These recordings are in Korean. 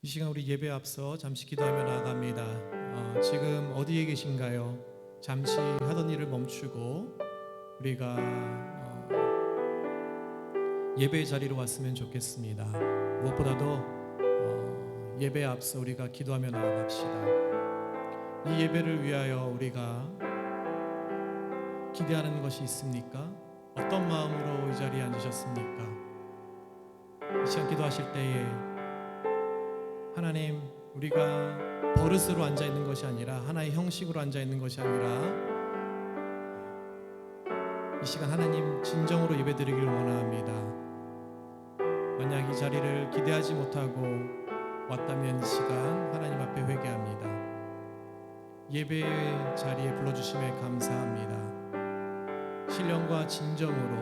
이 시간 우리 예배 앞서 잠시 기도하며 나아갑니다. 지금 어디에 계신가요? 잠시 하던 일을 멈추고 우리가 예배 자리로 왔으면 좋겠습니다. 무엇보다도 예배 앞서 우리가 기도하며 나아갑시다. 이 예배를 위하여 우리가 기대하는 것이 있습니까? 어떤 마음으로 이 자리에 앉으셨습니까? 이 시간 기도하실 때에 하나님, 우리가 버릇으로 앉아 있는 것이 아니라 하나의 형식으로 앉아 있는 것이 아니라 이 시간 하나님 진정으로 예배드리기를 원합니다. 만약 이 자리를 기대하지 못하고 왔다면 이 시간 하나님 앞에 회개합니다. 예배의 자리에 불러주심에 감사합니다. 신령과 진정으로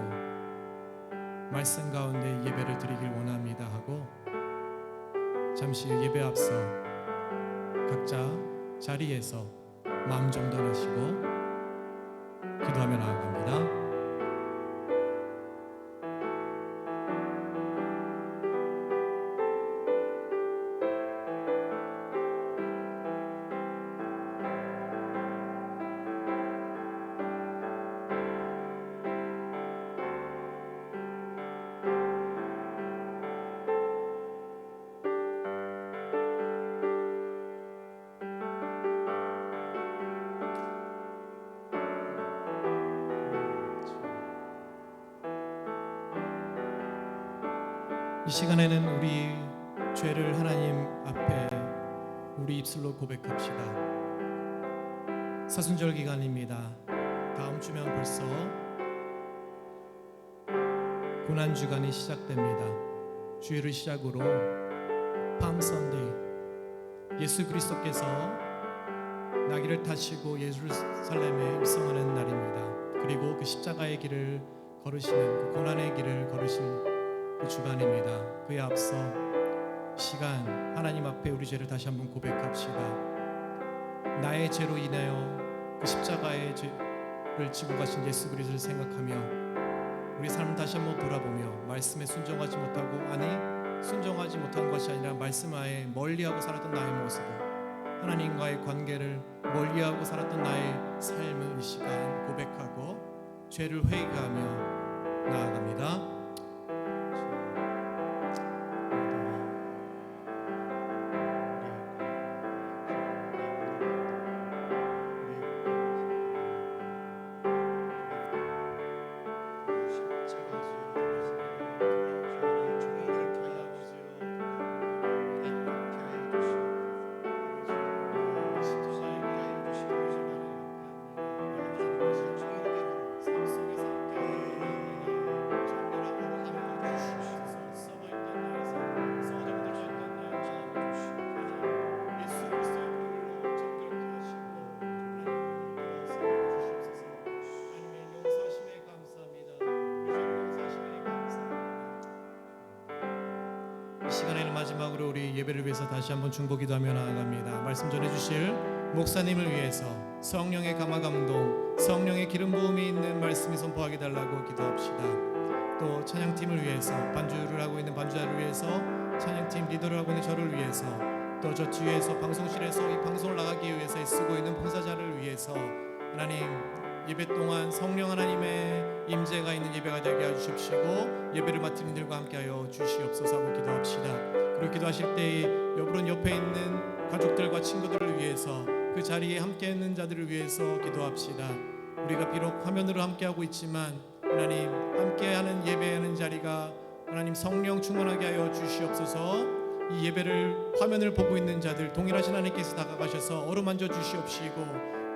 말씀 가운데 예배를 드리길 원합니다 하고 잠시 예배 앞서 각자 자리에서 마음 정돈하시고 기도하며 나아갑니다. 이 시간에는 우리 죄를 하나님 앞에 우리 입술로 고백합시다. 사순절 기간입니다. 다음 주면 벌써 고난주간이 시작됩니다. 주일을 시작으로 팜 선데이, 예수 그리스도께서 나귀를 타시고 예루살렘에 입성하는 날입니다. 그리고 그 십자가의 길을 걸으시는 그 고난의 길을 걸으실 그 주간입니다. 그에 앞서 시간 하나님 앞에 우리 죄를 다시 한번 고백합시다. 나의 죄로 인하여 그 십자가의 죄를 지고 가신 예수 그리스도를 생각하며 우리 삶을 다시 한번 돌아보며 말씀에 순종하지 못하고 순종하지 못한 것이 아니라 말씀 아래 멀리하고 살았던 나의 모습을, 하나님과의 관계를 멀리하고 살았던 나의 삶을 이 시간 고백하고 죄를 회개하며 나아갑니다. 시간에는 마지막으로 우리 예배를 위해서 다시 한번 중보 기도하며 나아갑니다. 말씀 전해주실 목사님을 위해서 성령의 감화 감동, 성령의 기름 부음이 있는 말씀이 선포하게 달라고 기도합시다. 또 찬양팀을 위해서, 반주를 하고 있는 반주자를 위해서, 찬양팀 리더를 하고 있는 저를 위해서, 또 저 뒤에서 방송실에서 이 방송을 나가기 위해서 애쓰고 있는 봉사자를 위해서 하나님, 예배 동안 성령 하나님의 임재가 있는 예배가 되게 해주십시고 예배를 맡은 이들과 함께하여 주시옵소서 하고 기도합시다. 그리고 기도하실 때 여러분 옆에 있는 가족들과 친구들을 위해서, 그 자리에 함께 있는 자들을 위해서 기도합시다. 우리가 비록 화면으로 함께하고 있지만 하나님, 함께하는 예배하는 자리가 하나님 성령 충만하게 하여 주시옵소서. 이 예배를 화면을 보고 있는 자들 동일하신 하나님께서 다가가셔서 어루만져 주시옵시고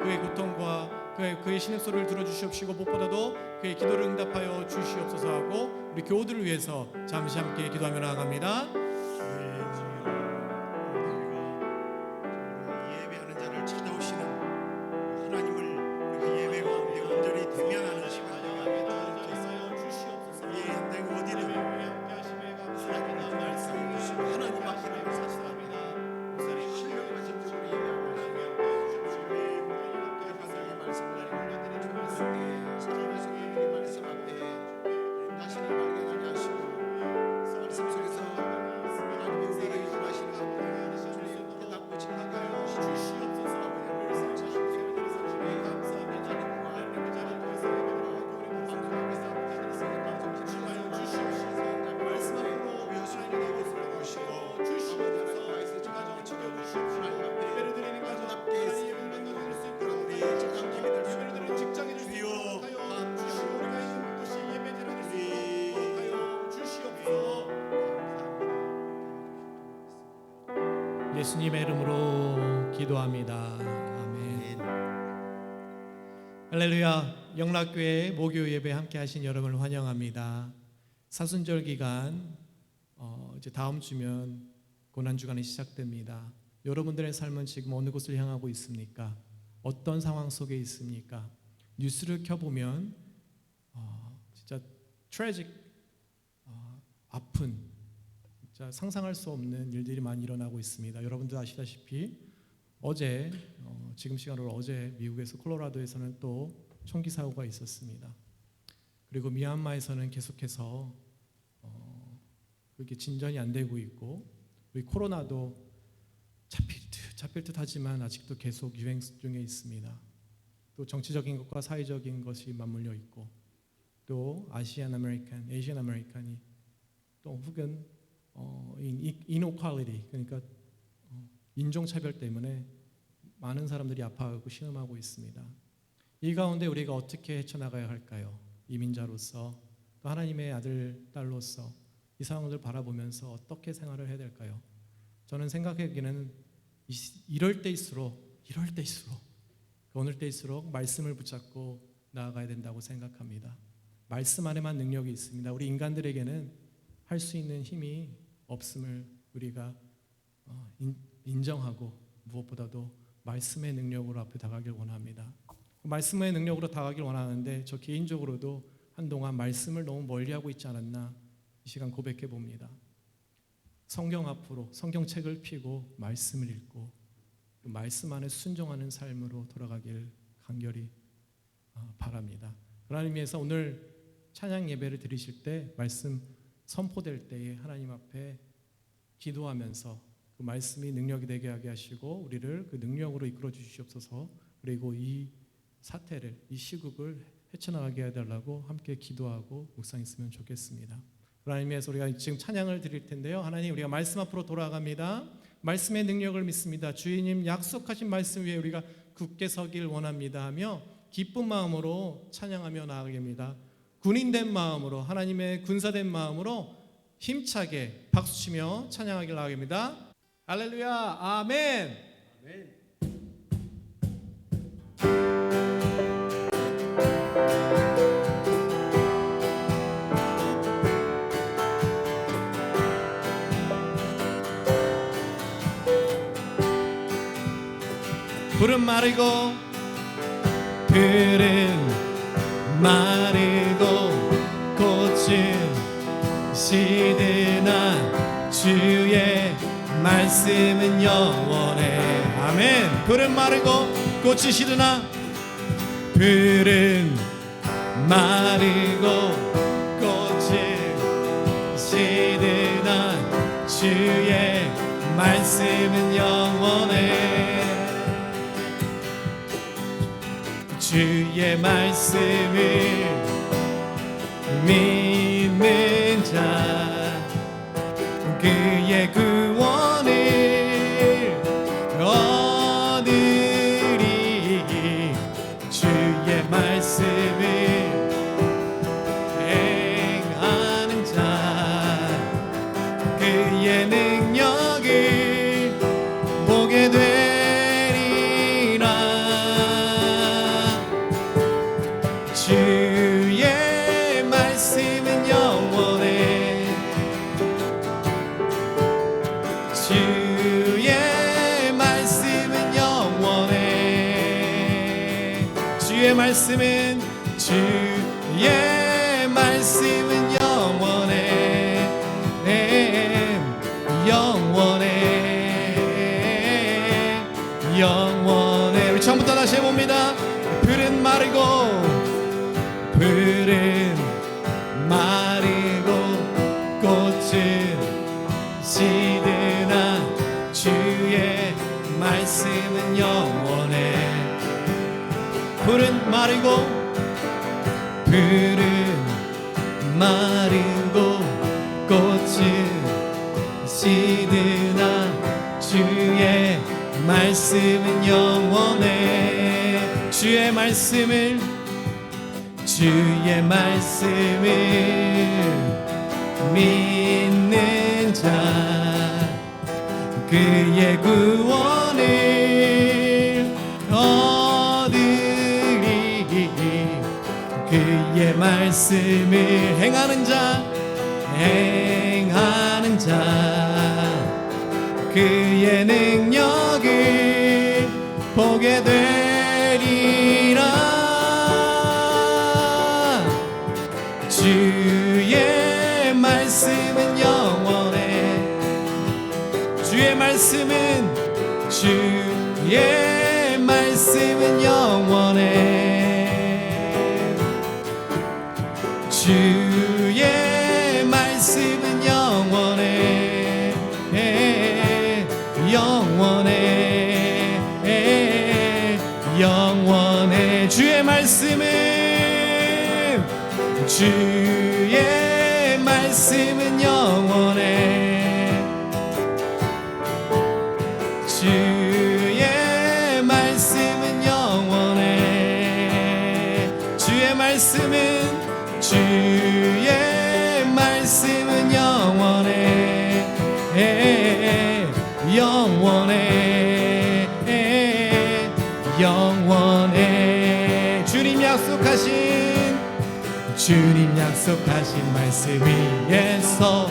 그의 고통과 그의 신음소리를 들어주시옵시고 무엇보다도 그의 기도를 응답하여 주시옵소서 하고 우리 교우들을 위해서 잠시 함께 기도하며 나아갑니다. 예배하는 자를 찾아오시는 하나님을 우리 예배 가운데 온전히 대면하는 시간이 주시옵소서. 내가 어디든 하나님 말씀을 주시고 하나님 앞에 사시합니다. 신령과 진정으로 예배하고 말씀을 살아가시는 말씀 앞에 자신을 발견하게 하시고 말씀 속에서 하나님의 예수님의 이름으로 기도합니다. 아멘. 할렐루야. 영락교회 목요 예배 함께 하신 여러분을 환영합니다. 사순절 기간 이제 다음 주면 고난 주간이 시작됩니다. 여러분들의 삶은 지금 어느 곳을 향하고 있습니까? 어떤 상황 속에 있습니까? 뉴스를 켜보면 진짜 트래직, 아픈, 진짜 상상할 수 없는 일들이 많이 일어나고 있습니다. 여러분들 아시다시피 어제 지금 시간으로 어제 미국에서 콜로라도에서는 또 총기 사고가 있었습니다. 그리고 미얀마에서는 계속해서 그렇게 진전이 안 되고 있고, 우리 코로나도 잡힐 듯 하지만 아직도 계속 유행 중에 있습니다. 또 정치적인 것과 사회적인 것이 맞물려 있고, 또 아시안 아메리칸이 또 혹은 이노퀄리티, 그러니까 인종차별 때문에 많은 사람들이 아파하고 신음하고 있습니다. 이 가운데 우리가 어떻게 헤쳐나가야 할까요? 이민자로서, 또 하나님의 아들, 딸로서 이 상황을 바라보면서 어떻게 생활을 해야 될까요? 저는 생각하기에는 이럴 때일수록 어느 때일수록 말씀을 붙잡고 나아가야 된다고 생각합니다. 말씀 안에만 능력이 있습니다. 우리 인간들에게는 할 수 있는 힘이 없음을 우리가 인정하고, 무엇보다도 말씀의 능력으로 앞에 다가가길 원합니다. 말씀의 능력으로 다가가길 원하는데, 저 개인적으로도 한동안 말씀을 너무 멀리하고 있지 않았나 이 시간 고백해 봅니다. 성경 앞으로 성경책을 펴고 말씀을 읽고 그 말씀 안에 순종하는 삶으로 돌아가길 간절히 바랍니다. 그런 의미에서 오늘 찬양 예배를 드리실 때, 말씀 선포될 때에 하나님 앞에 기도하면서 그 말씀이 능력이 되게 하게 하시고 우리를 그 능력으로 이끌어 주시옵소서. 그리고 이 사태를, 이 시국을 헤쳐나가게 해달라고 함께 기도하고 묵상했으면 좋겠습니다. 그런 의미에서 우리가 지금 찬양을 드릴 텐데요. 하나님, 우리가 말씀 앞으로 돌아갑니다. 말씀의 능력을 믿습니다. 주님 약속하신 말씀 위에 우리가 굳게 서길 원합니다 하며 기쁜 마음으로 찬양하며 나아가게 합니다. 군인된 마음으로, 하나님의 군사된 마음으로 힘차게 박수치며 찬양하길 나아갑니다. 할렐루야, 아멘. 푸른 마르고 꽃은 시드나 주의 말씀은 영원해. 아멘. 푸른 마르고 꽃이 시드나 꽃은 시드나 주의 말씀은 영원해. 주의 말씀을 믿는 자 그의 구원을 얻으리. 주의 말씀을 행하는 자 그의 능력을 보게 되리라. 주의 말씀은 영원해. 주의 말씀은 영원해. 주의 말씀은 영원해. 영원해. 우리 처음부터 다시 해봅니다. 푸른 마르고 꽃은 시드나 주의 말씀은 영원해. 푸른 마르고 꽃은 시드나 주의 말씀은 영원해. 주의 말씀을 믿는 자 그의 구원을 얻으리. 그의 말씀을 행하는 자 그의 능력을 보게 되리라. 주의 말씀은 영원해. 주의 말씀은 영원해. 주의 말씀은 영원해. 영원해. 주의 말씀은 영원해. 주의 말씀은 영원해. 주의 말씀은 영원해. 영원해. 주님 약속하신 말씀 위에서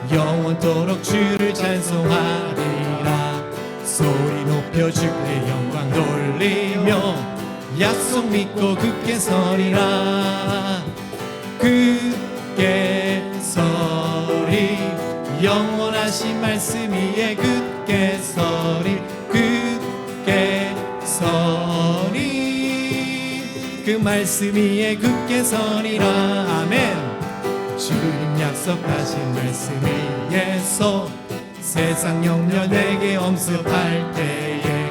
영원토록 주를 찬송하리라. 소리 높여 주의 영광 돌리며 약속 믿고 굳게 서리라. 굳게 서리. 영원하신 말씀 위에 굳게 서리. 굳게 서리. 그 말씀 위에 굳게 서리라. 아멘. 주님 약속하신 말씀 위에서 세상 영려 내게 엄습할 때에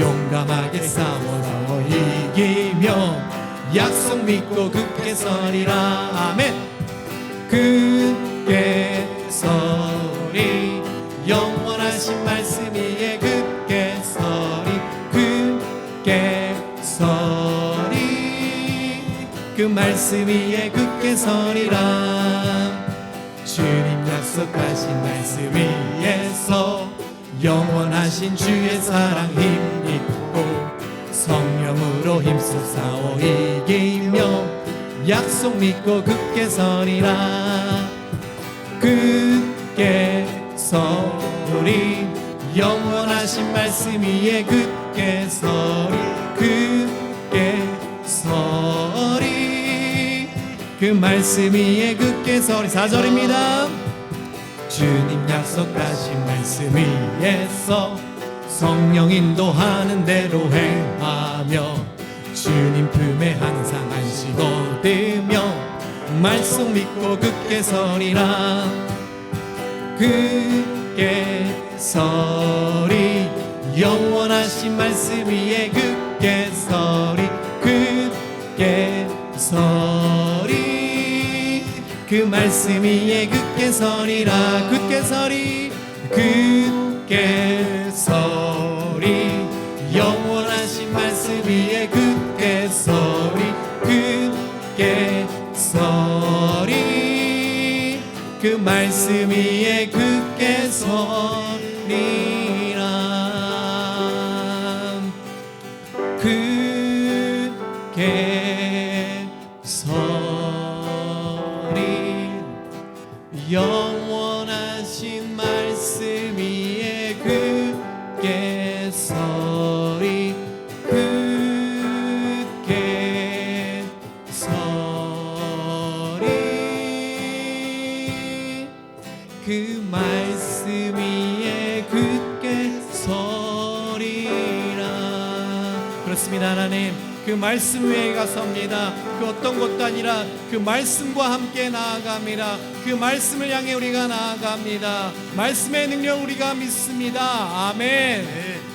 용감하게 싸워 이기며 약속 믿고 굳게 서리라. 아멘. 굳게 서리. 영원하신 말씀 위에 굳게 서리. 굳게 서리. 그 말씀 위에 굳게 서리라. 주님 약속하신 말씀 위에서 영원하신 주의 사랑 힘입고 성령으로 힘써 싸워 이기며 약속 믿고 굳게 서리라. 굳게 서리. 영원하신 말씀 위에 굳게 서리. 굳게 서리. 그 말씀 위에 굳게 서리. 4절입니다. 주님 약속하신 말씀 위에서 성령 인도하는 대로 행하며 주님 품에 항상 안식 얻으며 말씀 믿고 굳게 서리라. 굳게 서리. 영원하신 말씀 위에 굳게 서리. 굳게 서리. 그 말씀 위에 굳게 서리라. 굳게 서리. 굳게 서리. 영원하신 말씀 위에 굳게 서리. 굳게 서리. 그 말씀 위에 굳게 서리라. 굳게 서리. 영원하신 말씀 위에 굳게 서리. 굳게 서리. 그 말씀 위에 굳게 서리라. 그렇습니다. 하나님, 그 말씀 위에 가섭니다. 그 어떤 것도 아니라 그 말씀과 함께 나아갑니다. 그 말씀을 향해 우리가 나아갑니다. 말씀의 능력 우리가 믿습니다. 아멘.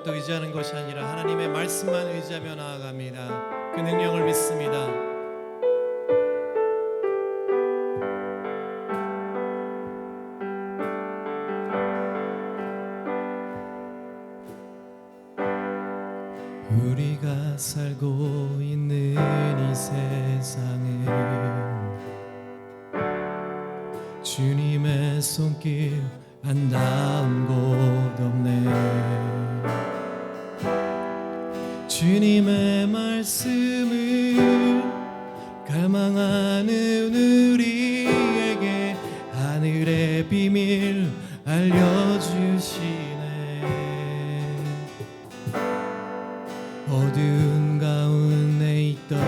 것도 의지하는 것이 아니라 하나님의 말씀만 의지하며 나아갑니다. 그 능력을 믿습니다. 우리가 살고 있는 이 세상은 주님의 손길 안 닿은 곳 없네. 주님의 말씀을 갈망하는 우리에게 하늘의 비밀 알려주시네. 어두운 가운데 있던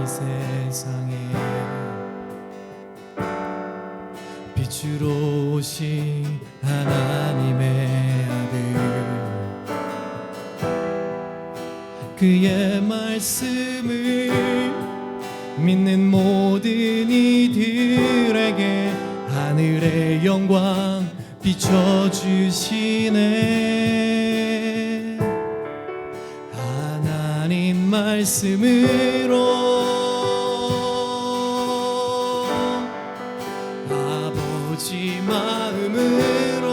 이 세상에 빛으로 오신 하나님의 아들, 그의 말씀을 믿는 모든 이들에게 하늘의 영광 비춰주시네. 하나님 말씀으로 아버지 마음으로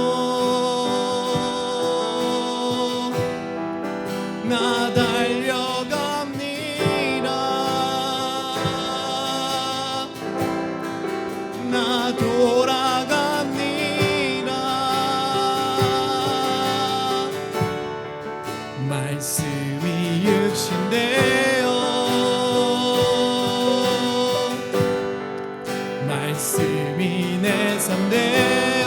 나 달려갑니다. 나 돌아갑니다. 말씀이 육신 되어 말씀이 내 삶 되어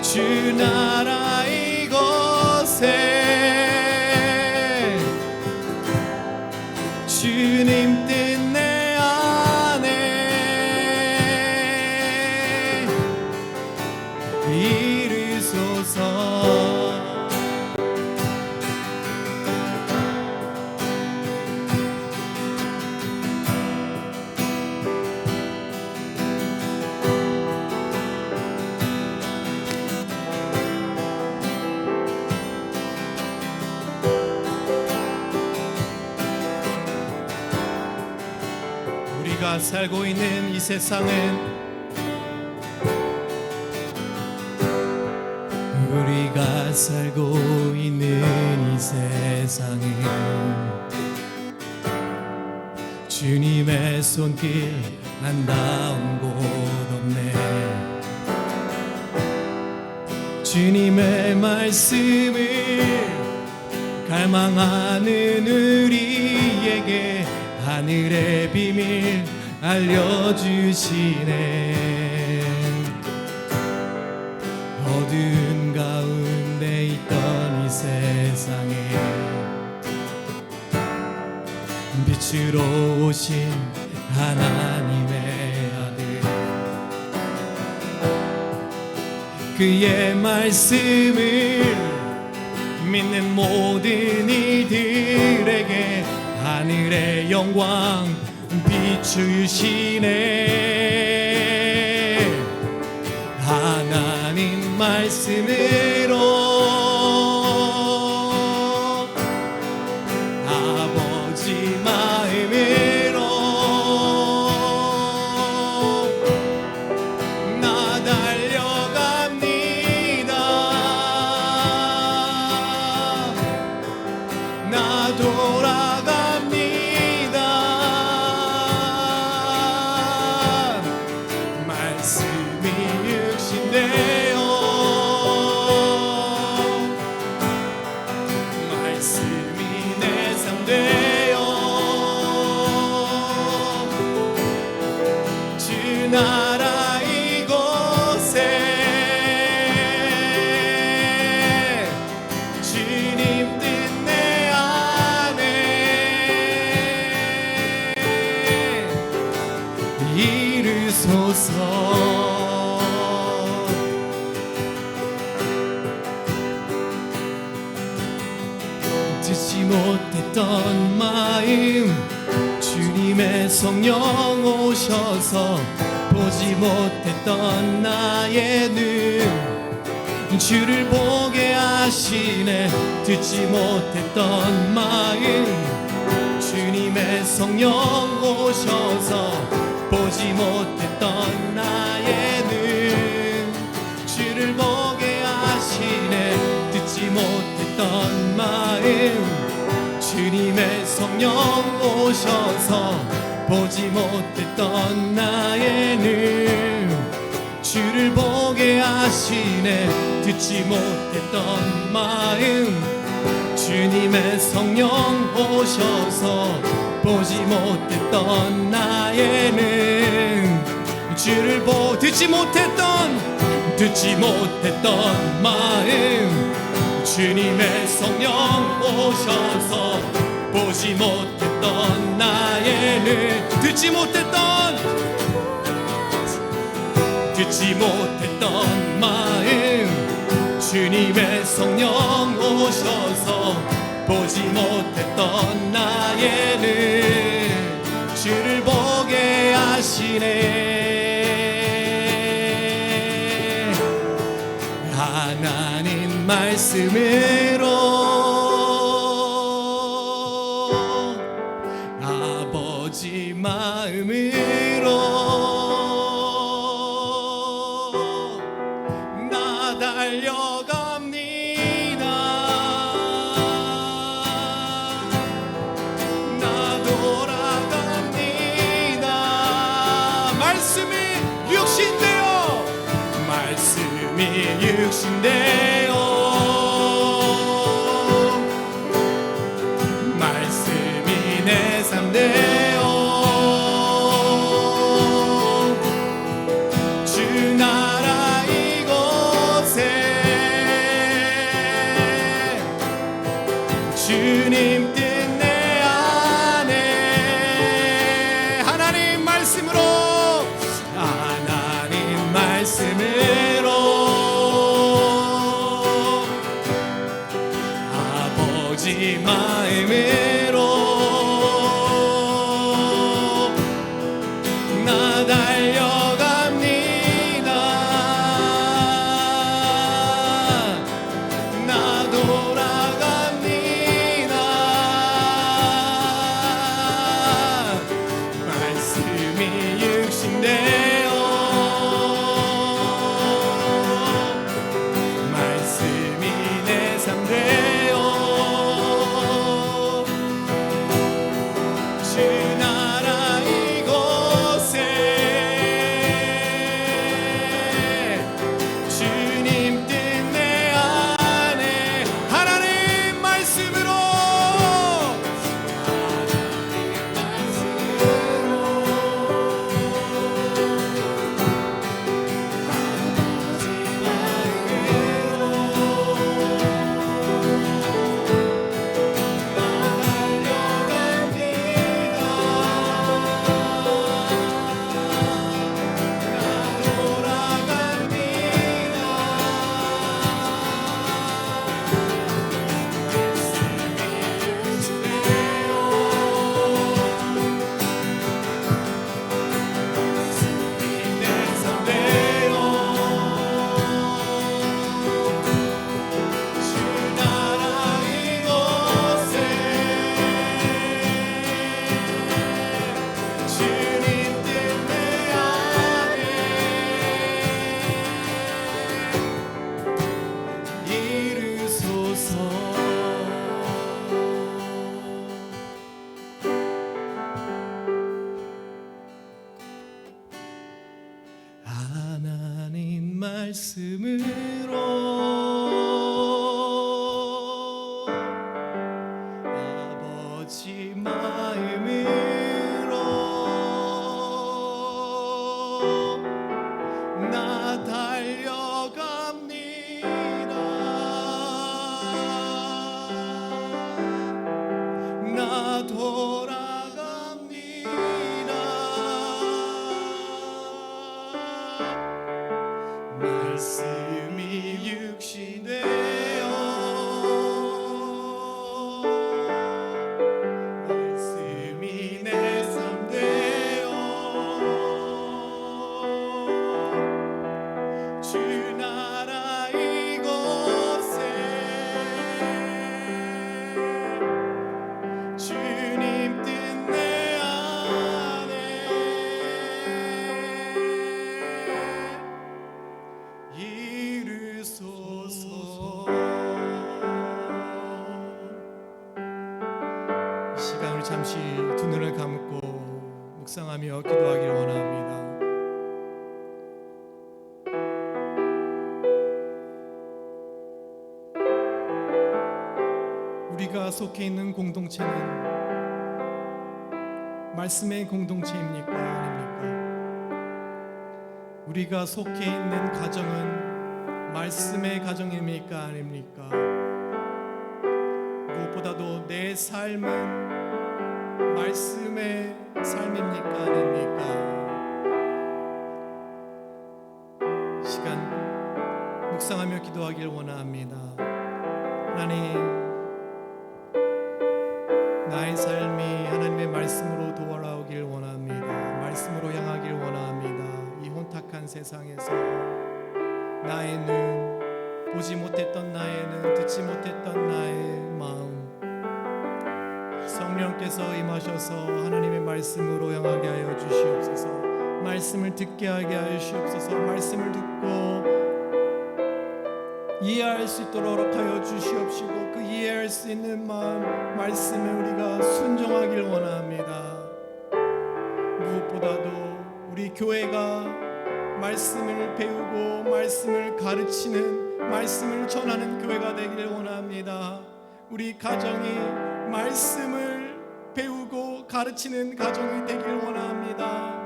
주 나라 이곳에 주님 뜻 내 안에 이루소서. 우리가 살고 있는 이 세상은 우리가 살고 있는 이 세상은 주님의 손길 안 닿은 곳 없네. 주님의 말씀을 갈망하는 우리에게 하늘의 비밀 알려주시네. 어두운 가운데 있던 이 세상에 빛으로 오신 하나님의 아들, 그의 말씀을 믿는 모든 이들에게 하늘의 영광 비추시네. 하나님 말씀으로 아버지 마음으로 나 달려갑니다. 나 돌아갑니다. 말씀이 육신 되어 말씀이 내 삶 되어 주 나라 이곳에 주님 뜻 내 안에 이루소서. 듣지 못했던 마음 주님의 성령 오셔서 보지 못했던 나의 눈 주를 보게 하시네. 듣지 못했던 마음 주님의 성령 오셔서 보지 못했던 나의 눈 주를 보게 하시네. 듣지 못했던 마음 주님의 성령 오셔서 보지 못했던 나의 눈 주를 보게 하시네. 듣지 못했던 마음 주님의 성령 오셔서 보지 못했던 나의 눈 주를 듣지 못했던 마음 주님의 성령 오셔서 보지 못했던 나의 눈 듣지 못했던 마음 주님의 성령 오셔서 보지 못했던 나의 눈 주를 보게 하시네. 하나님 말씀으로 아버지 마음으로 나 달려갑니다. 나 돌아갑니다. 말씀이 육신되어 말씀이 내 삶 되어 주 나라 이곳에 주님 뜻 내 안에 하나님 말씀으로 아버지 마음으로 나 달려갑니다. 나 돌아갑니다. 말씀이 육신되어 말씀이 내 삶 되어 주 나라 이곳에 주님 뜻 내 안에 하나님 말씀으로 하나님 말씀으로 아버지 마음으로 나 달려갑니다. 나 돌아갑니다. 말씀이 잠시 두 눈을 감고 묵상하며 기도하길 원합니다. 우리가 속해 있는 공동체는 말씀의 공동체입니까? 아닙니까? 우리가 속해 있는 가정은 말씀의 가정입니까? 아닙니까? 무엇보다도 내 삶은 말씀의 삶입니까? 아닙니까? 시간 묵상하며 기도하길 원합니다. 하나님, 나의 삶이 하나님의 말씀으로 돌아오길 원합니다. 말씀으로 향하길 원합니다. 이 혼탁한 세상에서 나의 눈, 보지 못했던 나의 눈, 듣지 못했던 나의 마음, 성령께서 임하셔서 하나님의 말씀으로 향하게 하여 주시옵소서. 말씀을 듣게 하게 하여 주시옵소서. 말씀을 듣고 이해할 수 있도록 하여 주시옵시고, 그 이해할 수 있는 마음, 말씀에 우리가 순종하길 원합니다. 무엇보다도 우리 교회가 말씀을 배우고 말씀을 가르치는, 말씀을 전하는 교회가 되기를 원합니다. 우리 가정이 말씀을 배우고 가르치는 가정이 되기를 원합니다.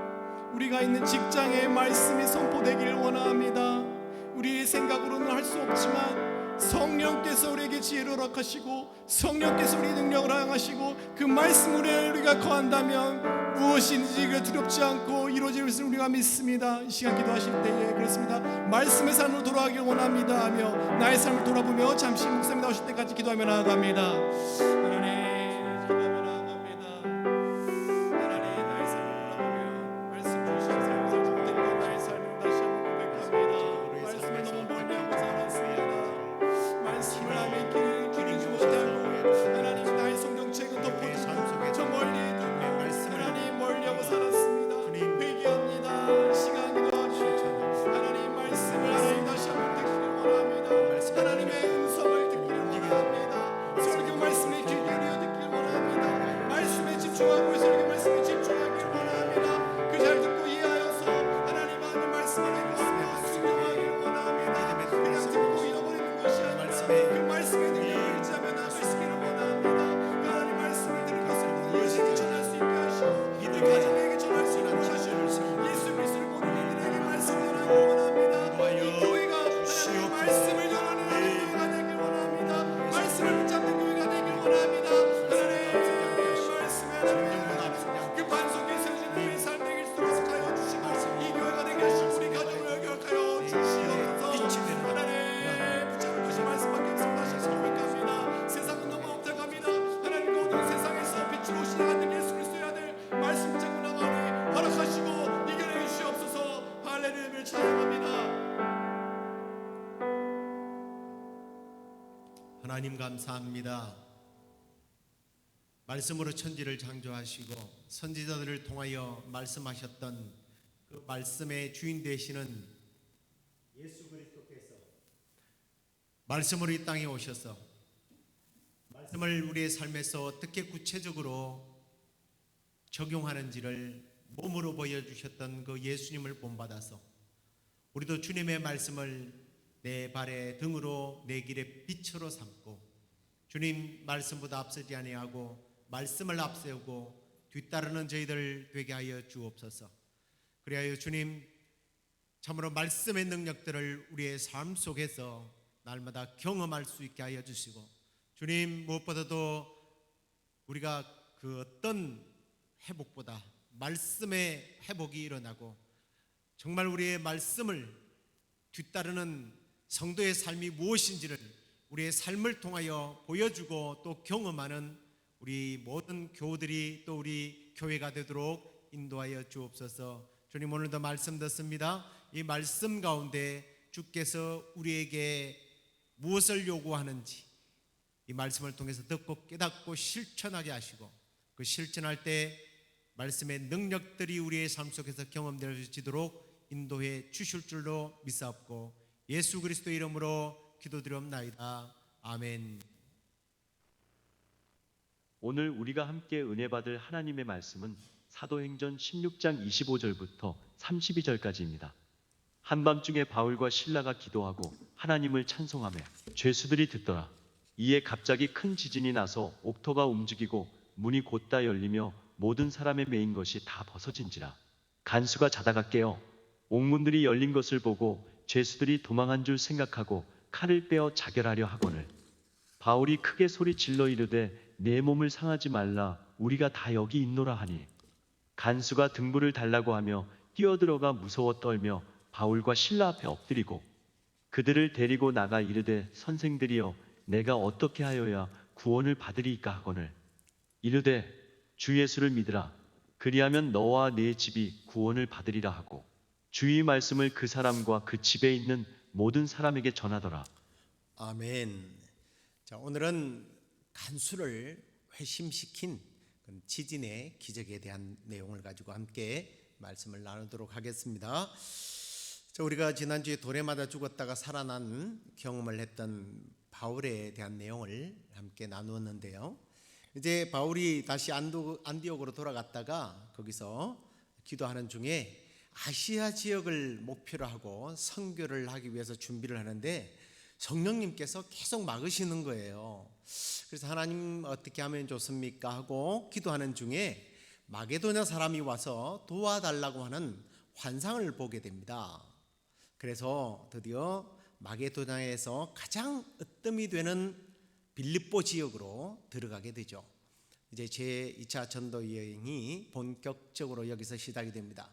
우리가 있는 직장에 말씀이 선포되기를 원합니다. 우리의 생각으로는 할 수 없지만 성령께서 우리에게 지혜를 허락하시고 성령께서 우리 능력을 허락하시고 그 말씀으로 우리가 거한다면 무엇인지 두렵지 않고 이루어질 것을 우리가 믿습니다. 이 시간 기도하실 때에 그렇습니다. 말씀의 삶으로 돌아가길 원합니다 하며 나의 삶을 돌아보며 잠시 목사님 나오실 때까지 기도하며 나아갑니다. 하나님, 기도하며 나아갑니다. 하나님, 나의 삶을 돌아보며 말씀 주시는 삶을 잘못했던 나의 삶을 다시 한번 고백합니다. 말씀에 너무 멀리하고 살았습니다. 말씀을 하며 길을 줄이지 못하고 하나님, 나의 성경책은 덮어두고 저 멀리 두고 하나님 멀리하고 살았습니다. 회개합니다. 시간 기도하시오. 하나님 말씀을 하나님 다시 한번 듣기를 원합니다. 하나님의 음성을 듣기를 원합니다. 설교 말씀에 귀 기울여 듣기를 원합니다. 말씀에 집중하고 설교 말씀에 집중하기를 원합니다. 그 잘 듣고 이해하여서 하나님 하나님 말씀을 행하며 순종하기를 원합니다. 그냥 듣고 잃어버리는 것이 아니라 그 말씀의 능력을 의지하며 나갈 수 있기를 원합니다. 그 하나님 말씀을 들은 것을 무엇인지 전할 수 있게 하시고 이 가정에게 전할 수 있게 하시고 예수 그리스도를 모르는 이들에게 말씀 전하기를 원합니다. 이 교회가 하나님의 말씀을 전하는 교회가 되길 원합니다. 말씀을 붙잡는 교회가 되길 원합니다. 하나님 말씀에 하나님 그 반석에 세워진 우리의 삶 되길 수록하여 주시고 이 교회가 되게 하시고 우리 가정을 여겨하여 주시옵소서. 하나님 붙잡을 것이 말씀밖에 없습니다. 다시 고백합니다. 세상은 너무 엄탁합니다. 하나님 그 어두운 세상에서 빛으로 오신 아들 예수 그리스도의 아들 말씀 붙잡고 나가니 허락하시고 이겨내 주시옵소서. 할렐루야를 찬양합니다. 하나님 감사합니다. 말씀으로 천지를 창조하시고 선지자들을 통하여 말씀하셨던 그 말씀의 주인 되시는 예수 그리스도께서 말씀으로 이 땅에 오셔서 말씀을 우리의 삶에서 어떻게 구체적으로 적용하는지를 몸으로 보여주셨던 그 예수님을 본받아서 우리도 주님의 말씀을 내 발의 등으로 내 길의 빛으로 삼고 주님 말씀보다 앞서지 아니하고 말씀을 앞세우고 뒤따르는 저희들 되게 하여 주옵소서. 그리하여 주님 참으로 말씀의 능력들을 우리의 삶 속에서 날마다 경험할 수 있게 하여 주시고 주님 무엇보다도 우리가 그 어떤 회복보다 말씀의 회복이 일어나고 정말 우리의 말씀을 뒤따르는 성도의 삶이 무엇인지를 우리의 삶을 통하여 보여주고 또 경험하는 우리 모든 교우들이 또 우리 교회가 되도록 인도하여 주옵소서. 주님 오늘도 말씀 듣습니다. 이 말씀 가운데 주께서 우리에게 무엇을 요구하는지 이 말씀을 통해서 듣고 깨닫고 실천하게 하시고 그 실천할 때 말씀의 능력들이 우리의 삶 속에서 경험되어지도록 인도해 주실 줄로 믿사옵고 예수 그리스도의 이름으로 기도드리옵나이다. 아멘. 오늘 우리가 함께 은혜 받을 하나님의 말씀은 사도행전 16장 25절부터 32절까지입니다. 한밤중에 바울과 실라가 기도하고 하나님을 찬송하며 죄수들이 듣더라. 이에 갑자기 큰 지진이 나서 옥토가 움직이고 문이 곧다 열리며 모든 사람의 매인 것이 다 벗어진지라. 간수가 자다가 깨어 옥문들이 열린 것을 보고 죄수들이 도망한 줄 생각하고 칼을 빼어 자결하려 하거늘 바울이 크게 소리 질러 이르되 내 몸을 상하지 말라. 우리가 다 여기 있노라 하니 간수가 등불을 달라고 하며 뛰어들어가 무서워 떨며 바울과 실라 앞에 엎드리고 그들을 데리고 나가 이르되 선생들이여 내가 어떻게 하여야 구원을 받으리이까 하거늘 이르되 주 예수를 믿으라. 그리하면 너와 네 집이 구원을 받으리라 하고 주의 말씀을 그 사람과 그 집에 있는 모든 사람에게 전하더라. 아멘. 자, 오늘은 간수를 회심시킨 지진의 기적에 대한 내용을 가지고 함께 말씀을 나누도록 하겠습니다. 자, 우리가 지난주에 도래마다 죽었다가 살아난 경험을 했던 바울에 대한 내용을 함께 나누었는데요. 이제 바울이 다시 안디옥으로 돌아갔다가 거기서 기도하는 중에 아시아 지역을 목표로 하고 선교를 하기 위해서 준비를 하는데 성령님께서 계속 막으시는 거예요. 그래서 하나님 어떻게 하면 좋습니까 하고 기도하는 중에 마게도냐 사람이 와서 도와달라고 하는 환상을 보게 됩니다. 그래서 드디어 마게도냐에서 가장 으뜸이 되는 빌립보 지역으로 들어가게 되죠. 이제 제 2차 전도 여행이 본격적으로 여기서 시작이 됩니다.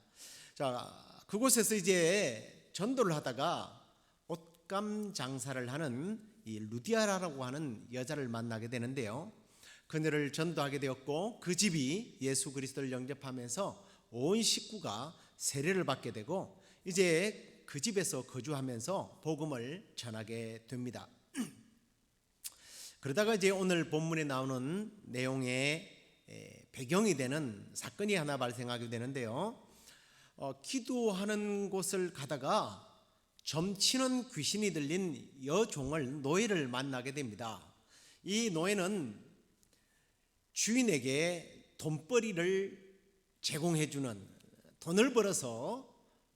자, 그곳에서 이제 전도를 하다가 옷감 장사를 하는 이 루디아라고 하는 여자를 만나게 되는데요. 그녀를 전도하게 되었고 그 집이 예수 그리스도를 영접하면서 온 식구가 세례를 받게 되고 이제 그 집에서 거주하면서 복음을 전하게 됩니다. 그러다가 이제 오늘 본문에 나오는 내용의 배경이 되는 사건이 하나 발생하게 되는데요. 기도하는 곳을 가다가 점치는 귀신이 들린 여종을 노예를 만나게 됩니다. 이 노예는 주인에게 돈벌이를 제공해주는 돈을 벌어서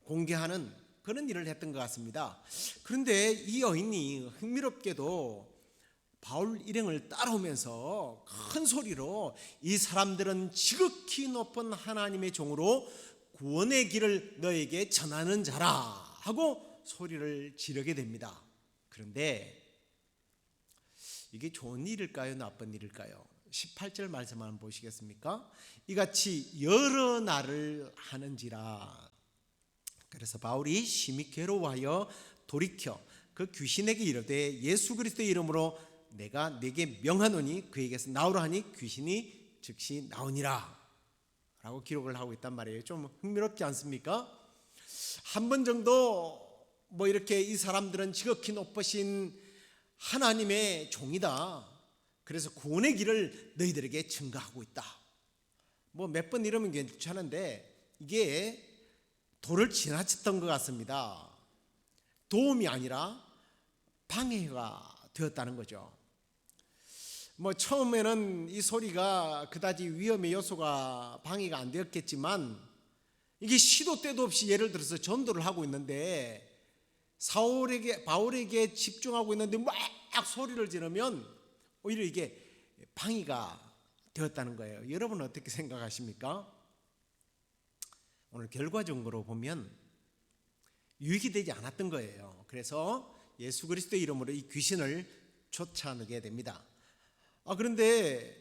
공개하는 그런 일을 했던 것 같습니다. 그런데 이 여인이 흥미롭게도 바울 일행을 따라오면서 큰 소리로 이 사람들은 지극히 높은 하나님의 종으로 구원의 길을 너에게 전하는 자라 하고 소리를 지르게 됩니다. 그런데 이게 좋은 일일까요? 나쁜 일일까요? 18절 말씀 한번 보시겠습니까? 이같이 여러 날을 하는지라. 그래서 바울이 심히 괴로워하여 돌이켜 그 귀신에게 이르되 예수 그리스도의 이름으로 내가 네게 명하노니 그에게서 나오라 하니 귀신이 즉시 나오니라 라고 기록을 하고 있단 말이에요. 좀 흥미롭지 않습니까? 한 번 정도 뭐 이렇게 이 사람들은 지극히 높으신 하나님의 종이다. 그래서 구원의 길을 너희들에게 증거하고 있다. 뭐 몇 번 이러면 괜찮은데 이게 도를 지나쳤던 것 같습니다. 도움이 아니라 방해가 되었다는 거죠. 뭐 처음에는 이 소리가 그다지 위험의 요소가 방해가 안 되었겠지만 이게 시도 때도 없이 예를 들어서 전도를 하고 있는데 바울에게 집중하고 있는데 막 소리를 지르면 오히려 이게 방해가 되었다는 거예요. 여러분은 어떻게 생각하십니까? 오늘 결과적으로 보면 유익이 되지 않았던 거예요. 그래서 예수 그리스도의 이름으로 이 귀신을 쫓아내게 됩니다. 그런데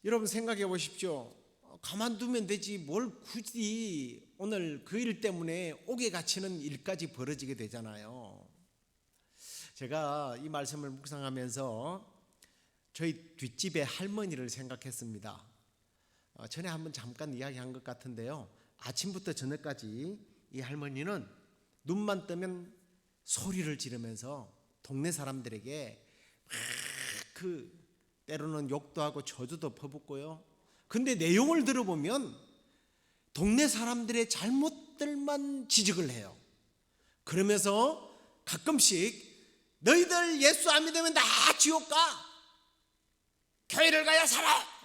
여러분 생각해 보십시오. 가만두면 되지 뭘 굳이 오늘 그 일 때문에 옥에 갇히는 일까지 벌어지게 되잖아요. 제가 이 말씀을 묵상하면서 저희 뒷집의 할머니를 생각했습니다. 전에 한번 잠깐 이야기한 것 같은데요. 아침부터 저녁까지 이 할머니는 눈만 뜨면 소리를 지르면서 동네 사람들에게 때로는 욕도 하고 저주도 퍼붓고요. 근데 내용을 들어보면 동네 사람들의 잘못들만 지적을 해요. 그러면서 가끔씩 너희들 예수 안 믿으면 다 지옥 가. 교회를 가야 살아.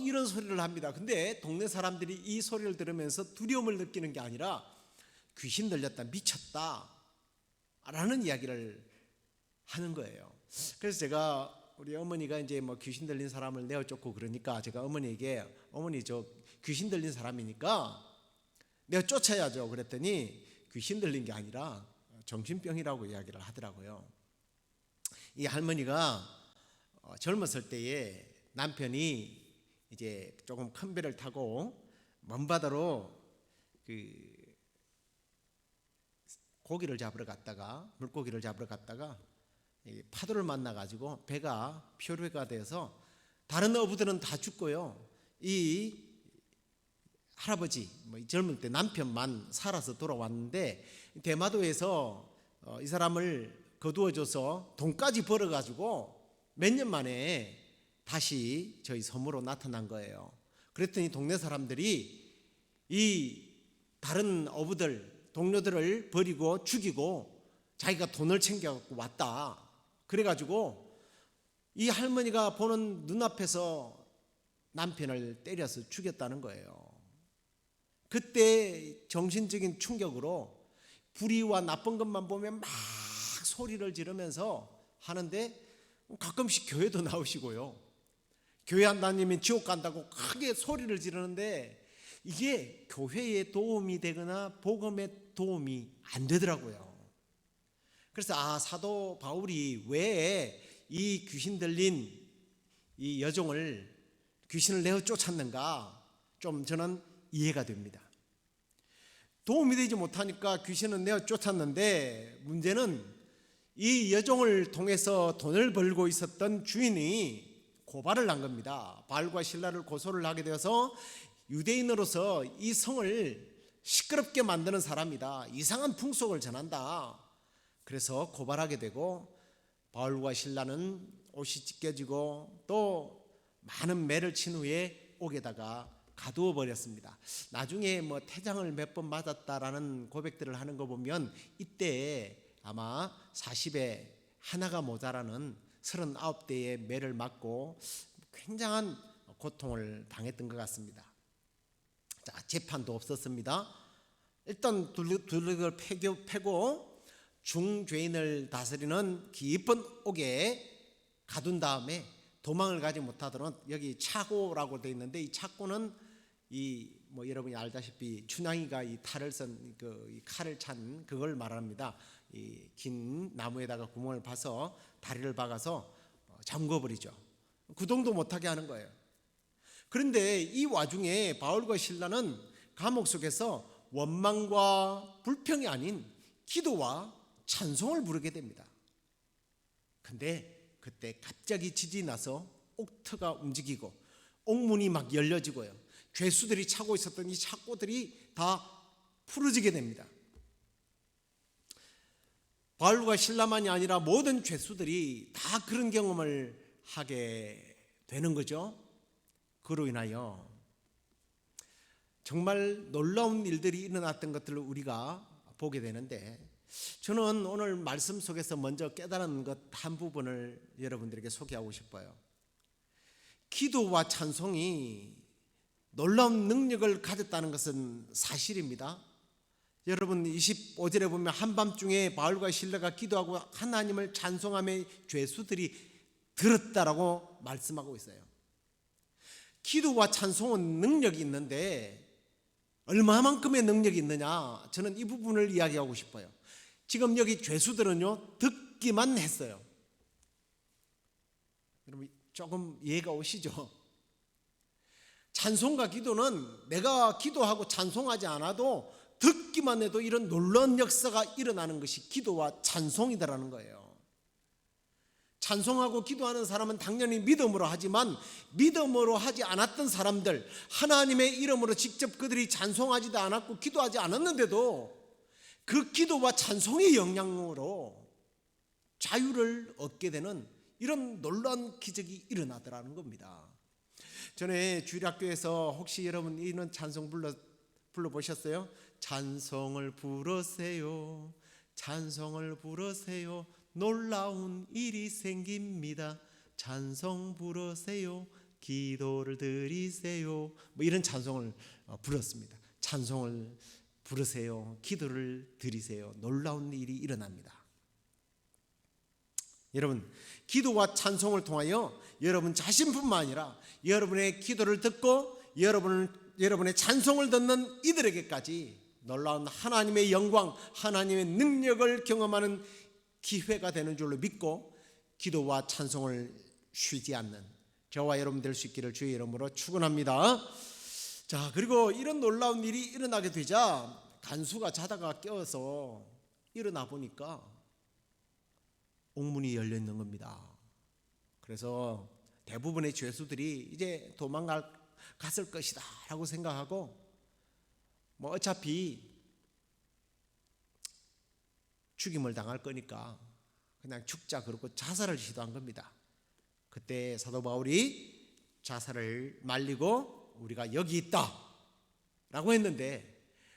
이런 소리를 합니다. 근데 동네 사람들이 이 소리를 들으면서 두려움을 느끼는 게 아니라 귀신 들렸다, 미쳤다 라는 이야기를 하는 거예요. 그래서 제가 우리 어머니가 이제 뭐 귀신 들린 사람을 내어 쫓고 그러니까 제가 어머니에게 어머니 저 귀신 들린 사람이니까 내가 쫓아야죠 그랬더니 귀신 들린 게 아니라 정신병이라고 이야기를 하더라고요. 이 할머니가 젊었을 때에 남편이 이제 조금 큰 배를 타고 먼 바다로 그 고기를 잡으러 갔다가 물고기를 잡으러 갔다가 파도를 만나 가지고 배가 표류가 돼서 다른 어부들은 다 죽고요. 이 할아버지 젊을 때 남편만 살아서 돌아왔는데 대마도에서 이 사람을 거두어줘서 돈까지 벌어가지고 몇 년 만에 다시 저희 섬으로 나타난 거예요. 그랬더니 동네 사람들이 이 다른 어부들 동료들을 버리고 죽이고 자기가 돈을 챙겨갖고 왔다. 그래가지고 이 할머니가 보는 눈앞에서 남편을 때려서 죽였다는 거예요. 그때 정신적인 충격으로 불의와 나쁜 것만 보면 막 소리를 지르면서 하는데 가끔씩 교회도 나오시고요. 교회 안 다니면 지옥 간다고 크게 소리를 지르는데 이게 교회에 도움이 되거나 복음에 도움이 안 되더라고요. 그래서 사도 바울이 왜 이 귀신 들린 이 여종을 귀신을 내어 쫓았는가 좀 저는 이해가 됩니다. 도움이 되지 못하니까 귀신은 내어 쫓았는데 문제는 이 여종을 통해서 돈을 벌고 있었던 주인이 고발을 한 겁니다. 바울과 실라를 고소를 하게 되어서 유대인으로서 이 성을 시끄럽게 만드는 사람이다. 이상한 풍속을 전한다. 그래서 고발하게 되고 바울과 실라는 옷이 찢겨지고 또 많은 매를 친 후에 옥에다가 가두어 버렸습니다. 나중에 뭐 태장을 몇 번 맞았다라는 고백들을 하는 거 보면 이때 아마 40에 하나가 모자라는 39대의 매를 맞고 굉장한 고통을 당했던 것 같습니다. 자, 재판도 없었습니다. 일단 둘룩을 패고 중죄인을 다스리는 깊은 옥에 가둔 다음에 도망을 가지 못하도록 여기 차고라고 되어 있는데 이 차고는 여러분이 알다시피 춘향이가 이 탈을 쓴 이 칼을 찬 그걸 말합니다. 이 긴 나무에다가 구멍을 파서 다리를 박아서 잠궈버리죠. 구동도 못하게 하는 거예요. 그런데 이 와중에 바울과 실라는 감옥 속에서 원망과 불평이 아닌 기도와 찬송을 부르게 됩니다. 근데 그때 갑자기 지진이 나서 옥터가 움직이고 옥문이 막 열려지고요. 죄수들이 차고 있었던 이 차고들이 다 풀어지게 됩니다. 바울과 실라만이 아니라 모든 죄수들이 다 그런 경험을 하게 되는 거죠. 그로 인하여 정말 놀라운 일들이 일어났던 것들을 우리가 보게 되는데 저는 오늘 말씀 속에서 먼저 깨달은 것 한 부분을 여러분들에게 소개하고 싶어요. 기도와 찬송이 놀라운 능력을 가졌다는 것은 사실입니다. 여러분 25절에 보면 한밤중에 바울과 실라가 기도하고 하나님을 찬송하며 죄수들이 들었다라고 말씀하고 있어요. 기도와 찬송은 능력이 있는데 얼마만큼의 능력이 있느냐, 저는 이 부분을 이야기하고 싶어요. 지금 여기 죄수들은요 듣기만 했어요. 여러분 조금 이해가 오시죠? 찬송과 기도는 내가 기도하고 찬송하지 않아도 듣기만 해도 이런 놀라운 역사가 일어나는 것이 기도와 찬송이다라는 거예요. 찬송하고 기도하는 사람은 당연히 믿음으로 하지만 믿음으로 하지 않았던 사람들, 하나님의 이름으로 직접 그들이 찬송하지도 않았고 기도하지 않았는데도 그 기도와 찬송의 영향으로 자유를 얻게 되는 이런 놀라운 기적이 일어나더라는 겁니다. 전에 주일학교에서 혹시 여러분 이런 찬송 불러보셨어요? 찬송을 부르세요, 찬송을 부르세요, 놀라운 일이 생깁니다. 찬송 부르세요, 기도를 드리세요. 뭐 이런 찬송을 불렀습니다. 찬송을 부르세요, 기도를 드리세요. 놀라운 일이 일어납니다. 여러분, 기도와 찬송을 통하여 여러분 자신뿐만 아니라 여러분의 기도를 듣고 여러분의 찬송을 듣는 이들에게까지 놀라운 하나님의 영광, 하나님의 능력을 경험하는 기회가 되는 줄로 믿고 기도와 찬송을 쉬지 않는 저와 여러분 될 수 있기를 주의 이름으로 축원합니다. 자, 그리고 이런 놀라운 일이 일어나게 되자 간수가 자다가 깨어서 일어나 보니까 옥문이 열려 있는 겁니다. 그래서 대부분의 죄수들이 이제 갔을 것이다 라고 생각하고 뭐 어차피 죽임을 당할 거니까 그냥 죽자 그러고 자살을 시도한 겁니다. 그때 사도 바울이 자살을 말리고 우리가 여기 있다 라고 했는데,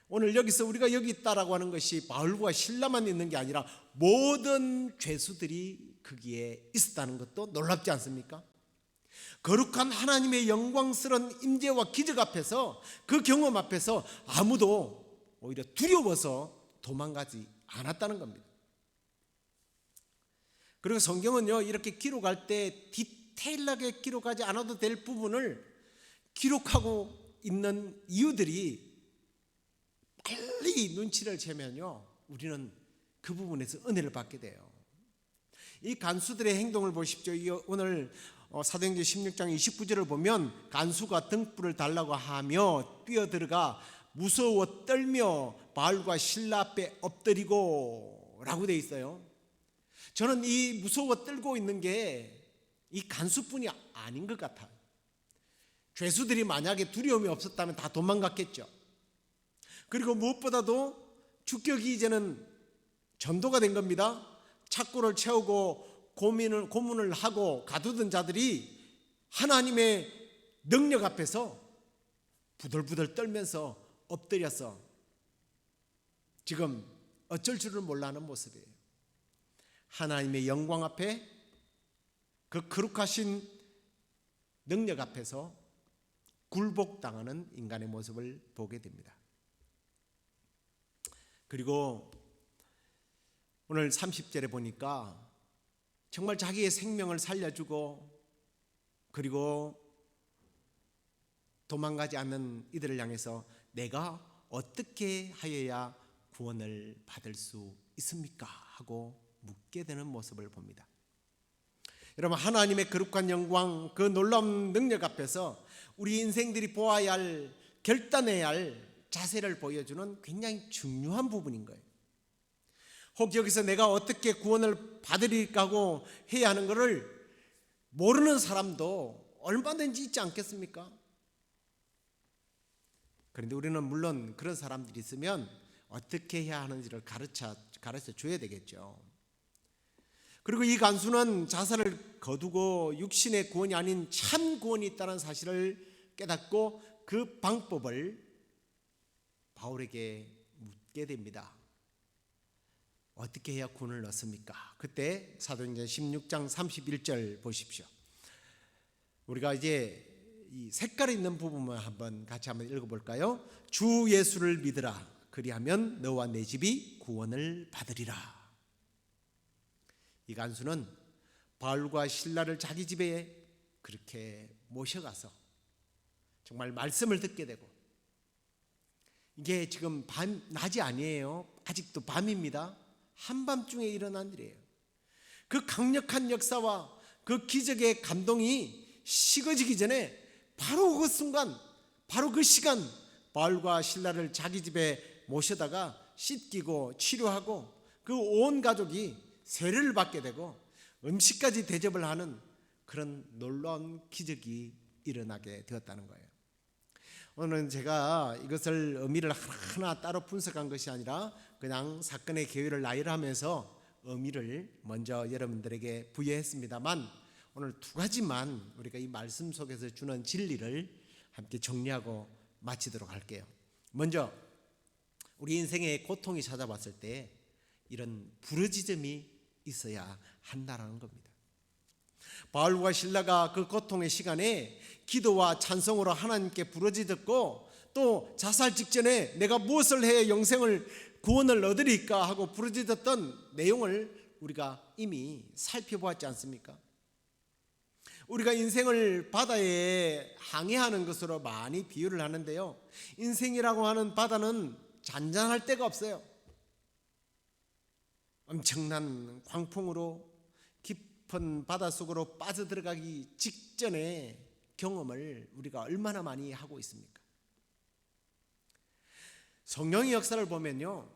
오늘 여기서 우리가 여기 있다라고 하는 것이 바울과 실라만 있는 게 아니라 모든 죄수들이 거기에 있었다는 것도 놀랍지 않습니까? 거룩한 하나님의 영광스러운 임재와 기적 앞에서, 그 경험 앞에서 아무도 오히려 두려워서 도망가지 않았다는 겁니다. 그리고 성경은요, 이렇게 기록할 때 디테일하게 기록하지 않아도 될 부분을 기록하고 있는 이유들이 빨리 눈치를 채면요, 우리는 그 부분에서 은혜를 받게 돼요. 이 간수들의 행동을 보십시오. 오늘 사도행전 16장 29절을 보면 간수가 등불을 달라고 하며 뛰어들어가 무서워 떨며 바울과 실라 앞에 엎드리고 라고 돼 있어요. 저는 이 무서워 떨고 있는 게 이 간수뿐이 아닌 것 같아요. 죄수들이 만약에 두려움이 없었다면 다 도망갔겠죠. 그리고 무엇보다도 주격이 이제는 전도가 된 겁니다. 착고를 채우고 고문을 하고 가두던 자들이 하나님의 능력 앞에서 부들부들 떨면서 엎드려서 지금 어쩔 줄을 몰라 하는 모습이에요. 하나님의 영광 앞에, 그 거룩하신 능력 앞에서 굴복당하는 인간의 모습을 보게 됩니다. 그리고 오늘 30절에 보니까 정말 자기의 생명을 살려주고 그리고 도망가지 않는 이들을 향해서 내가 어떻게 하여야 구원을 받을 수 있습니까? 하고 묻게 되는 모습을 봅니다. 여러분, 하나님의 거룩한 영광, 그 놀라운 능력 앞에서 우리 인생들이 보아야 할, 결단해야 할 자세를 보여주는 굉장히 중요한 부분인 거예요. 혹 여기서 내가 어떻게 구원을 받으리까 하고 해야 하는 것을 모르는 사람도 얼마든지 있지 않겠습니까? 그런데 우리는 물론 그런 사람들이 있으면 어떻게 해야 하는지를 가르쳐 줘야 되겠죠. 그리고 이 간수는 자살을 거두고 육신의 구원이 아닌 참 구원이 있다는 사실을 깨닫고 그 방법을 바울에게 묻게 됩니다. 어떻게 해야 구원을 얻습니까? 그때 사도행전 16장 31절 보십시오. 우리가 이제 이 색깔 있는 부분만 같이 한번 읽어볼까요? 주 예수를 믿으라. 그리하면 너와 내 집이 구원을 받으리라. 이 간수는 바울과 실라를 자기 집에 그렇게 모셔가서 정말 말씀을 듣게 되고, 이게 지금 낮이 아니에요. 아직도 밤입니다. 한밤중에 일어난 일이에요. 그 강력한 역사와 그 기적의 감동이 식어지기 전에 바로 그 순간, 바로 그 시간 바울과 실라를 자기 집에 모셔다가 씻기고 치료하고 그 온 가족이 세례를 받게 되고 음식까지 대접을 하는 그런 놀라운 기적이 일어나게 되었다는 거예요. 오늘은 제가 이것을 의미를 하나하나 따로 분석한 것이 아니라 그냥 사건의 개요를 나열하면서 의미를 먼저 여러분들에게 부여했습니다만, 오늘 두 가지만 우리가 이 말씀 속에서 주는 진리를 함께 정리하고 마치도록 할게요. 먼저 우리 인생에 고통이 찾아왔을 때 이런 부르짖음이 있어야 한다라는 겁니다. 바울과 실라가 그 고통의 시간에 기도와 찬송으로 하나님께 부르짖었고, 또 자살 직전에 내가 무엇을 해야 영생을 구원을 얻으리까 하고 부르짖었던 내용을 우리가 이미 살펴보았지 않습니까? 우리가 인생을 바다에 항해하는 것으로 많이 비유를 하는데요, 인생이라고 하는 바다는 잔잔할 데가 없어요. 엄청난 광풍으로 깊은 바닷속으로 빠져들어가기 직전의 경험을 우리가 얼마나 많이 하고 있습니까? 성령의 역사를 보면요,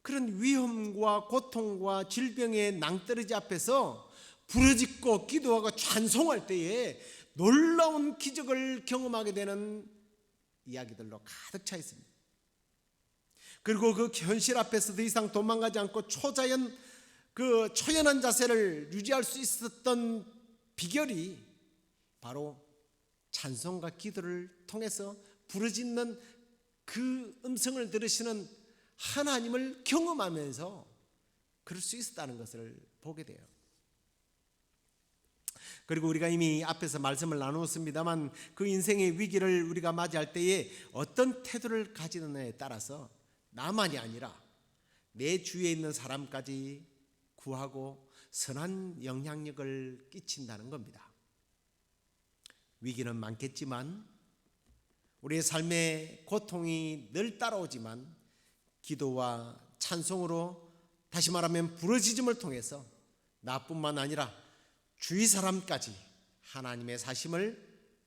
그런 위험과 고통과 질병의 낭떠러지 앞에서 부르짖고 기도하고 찬송할 때에 놀라운 기적을 경험하게 되는 이야기들로 가득 차 있습니다. 그리고 그 현실 앞에서 더 이상 도망가지 않고 그 초연한 자세를 유지할 수 있었던 비결이 바로 찬송과 기도를 통해서 부르짖는 그 음성을 들으시는 하나님을 경험하면서 그럴 수 있었다는 것을 보게 돼요. 그리고 우리가 이미 앞에서 말씀을 나누었습니다만, 그 인생의 위기를 우리가 맞이할 때에 어떤 태도를 가지느냐에 따라서 나만이 아니라 내 주위에 있는 사람까지 구하고 선한 영향력을 끼친다는 겁니다. 위기는 많겠지만, 우리의 삶에 고통이 늘 따라오지만 기도와 찬송으로, 다시 말하면 부르짖음을 통해서 나뿐만 아니라 주위 사람까지 하나님의 사심을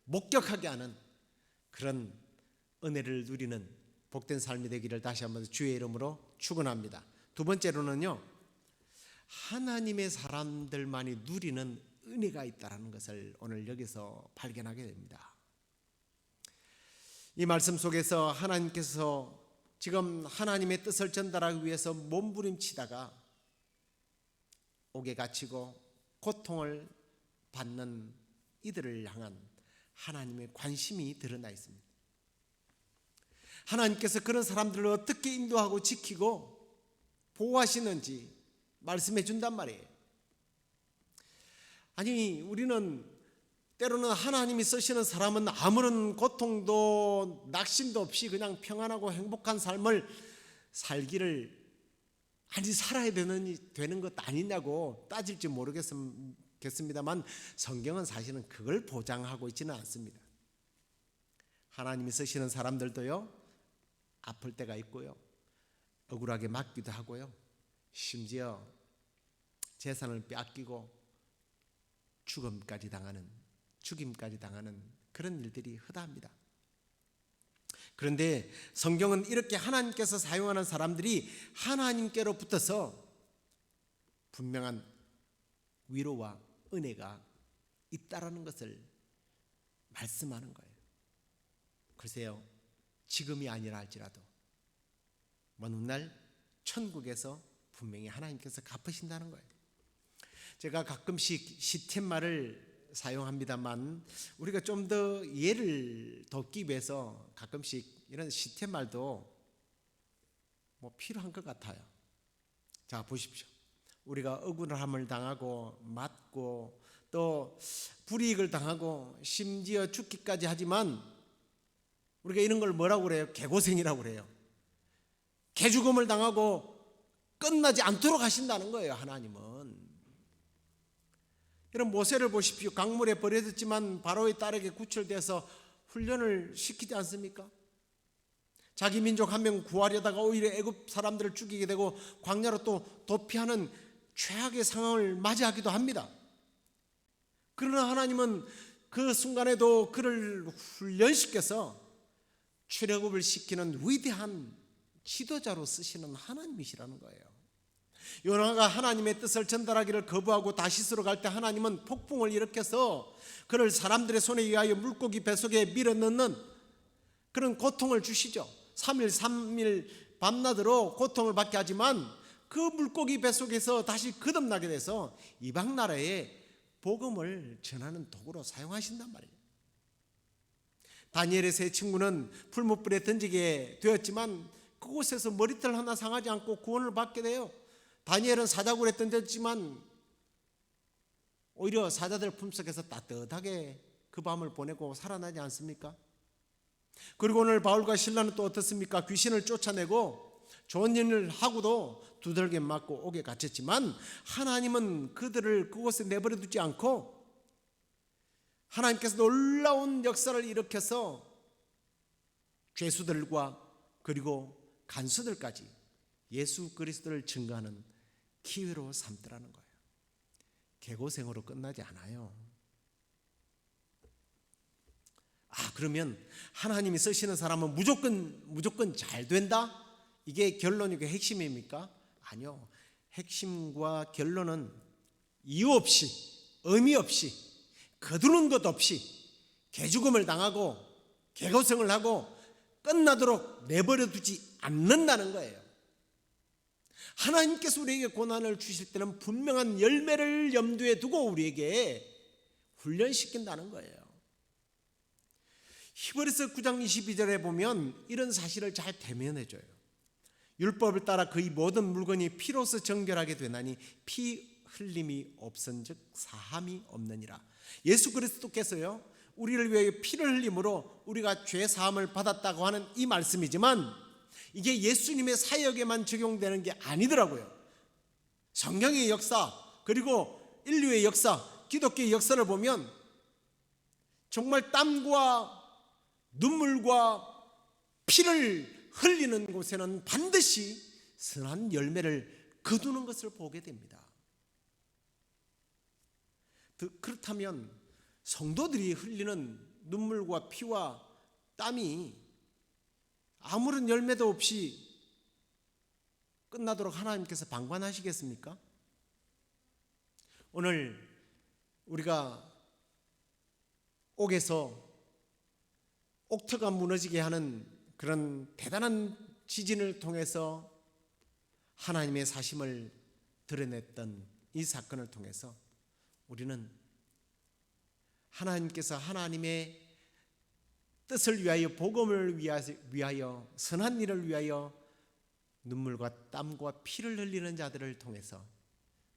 목격하게 하는 그런 은혜를 누리는 복된 삶이 되기를 다시 한번 주의 이름으로 축원합니다. 두 번째로는요, 하나님의 사람들만이 누리는 은혜가 있다는 것을 오늘 여기서 발견하게 됩니다. 이 말씀 속에서 하나님께서 지금 하나님의 뜻을 전달하기 위해서 몸부림치다가 옥에 갇히고 고통을 받는 이들을 향한 하나님의 관심이 드러나 있습니다. 하나님께서 그런 사람들을 어떻게 인도하고 지키고 보호하시는지 말씀해 준단 말이에요. 아니, 우리는 때로는 하나님이 쓰시는 사람은 아무런 고통도 낙심도 없이 그냥 평안하고 행복한 삶을 살기를 살아야 되는 것 아니냐고 따질지 모르겠습니다만, 성경은 사실은 그걸 보장하고 있지는 않습니다. 하나님이 쓰시는 사람들도요, 아플 때가 있고요, 억울하게 맞기도 하고요, 심지어 재산을 빼앗기고 죽임까지 당하는 그런 일들이 허다합니다. 그런데 성경은 이렇게 하나님께서 사용하는 사람들이 하나님께로 붙어서 분명한 위로와 은혜가 있다라는 것을 말씀하는 거예요. 글쎄요, 지금이 아니라 할지라도 먼 훗날 천국에서 분명히 하나님께서 갚으신다는 거예요. 제가 가끔씩 시툇말을 사용합니다만, 우리가 좀 더 예를 돕기 위해서 가끔씩 이런 시툇말도 필요한 것 같아요. 자, 보십시오. 우리가 억울함을 당하고 맞고 또 불이익을 당하고 심지어 죽기까지 하지만 우리가 이런 걸 뭐라고 그래요? 개고생이라고 그래요. 개죽음을 당하고 끝나지 않도록 하신다는 거예요, 하나님은. 이런 모세를 보십시오. 강물에 버려졌지만 바로의 딸에게 구출돼서 훈련을 시키지 않습니까? 자기 민족 한 명 구하려다가 오히려 애굽 사람들을 죽이게 되고 광야로 또 도피하는 최악의 상황을 맞이하기도 합니다. 그러나 하나님은 그 순간에도 그를 훈련시켜서 출애굽을 시키는 위대한 지도자로 쓰시는 하나님이시라는 거예요. 요나가 하나님의 뜻을 전달하기를 거부하고 다시스로 갈 때 하나님은 폭풍을 일으켜서 그를 사람들의 손에 의하여 물고기 뱃속에 밀어넣는 그런 고통을 주시죠. 3일 밤낮으로 고통을 받게 하지만 그 물고기 뱃속에서 다시 거듭나게 돼서 이방 나라에 복음을 전하는 도구로 사용하신단 말이에요. 다니엘의 세 친구는 풀무불에 던지게 되었지만 그곳에서 머리털 하나 상하지 않고 구원을 받게 돼요. 다니엘은 사자굴에 던졌지만 오히려 사자들 품속에서 따뜻하게 그 밤을 보내고 살아나지 않습니까? 그리고 오늘 바울과 실라는 또 어떻습니까? 귀신을 쫓아내고 좋은 일을 하고도 두들겨 맞고 옥에 갇혔지만 하나님은 그들을 그곳에 내버려 두지 않고 하나님께서 놀라운 역사를 일으켜서 죄수들과 그리고 간수들까지 예수 그리스도를 증거하는 기회로 삼더라는 거예요. 개고생으로 끝나지 않아요. 그러면 하나님이 쓰시는 사람은 무조건 잘 된다? 이게 결론이고 핵심입니까? 아니요. 핵심과 결론은 이유 없이, 의미 없이, 거두는 것 없이 개죽음을 당하고 개고생을 하고 끝나도록 내버려 두지 않는다는 거예요. 하나님께서 우리에게 고난을 주실 때는 분명한 열매를 염두에 두고 우리에게 훈련시킨다는 거예요. 히브리서 9장 22절에 보면 이런 사실을 잘 대면해줘요. 율법을 따라 그의 모든 물건이 피로서 정결하게 되나니 피 흘림이 없은즉 사함이 없느니라. 예수 그리스도께서요, 우리를 위하여 피를 흘림으로 우리가 죄 사함을 받았다고 하는 이 말씀이지만 이게 예수님의 사역에만 적용되는 게 아니더라고요. 성경의 역사 그리고 인류의 역사, 기독교의 역사를 보면 정말 땀과 눈물과 피를 흘리는 곳에는 반드시 선한 열매를 거두는 것을 보게 됩니다. 그렇다면 성도들이 흘리는 눈물과 피와 땀이 아무런 열매도 없이 끝나도록 하나님께서 방관하시겠습니까? 오늘 우리가 옥에서 옥터가 무너지게 하는 그런 대단한 지진을 통해서 하나님의 사심을 드러냈던 이 사건을 통해서 우리는 하나님께서 하나님의 뜻을 위하여, 복음을 위하여, 선한 일을 위하여 눈물과 땀과 피를 흘리는 자들을 통해서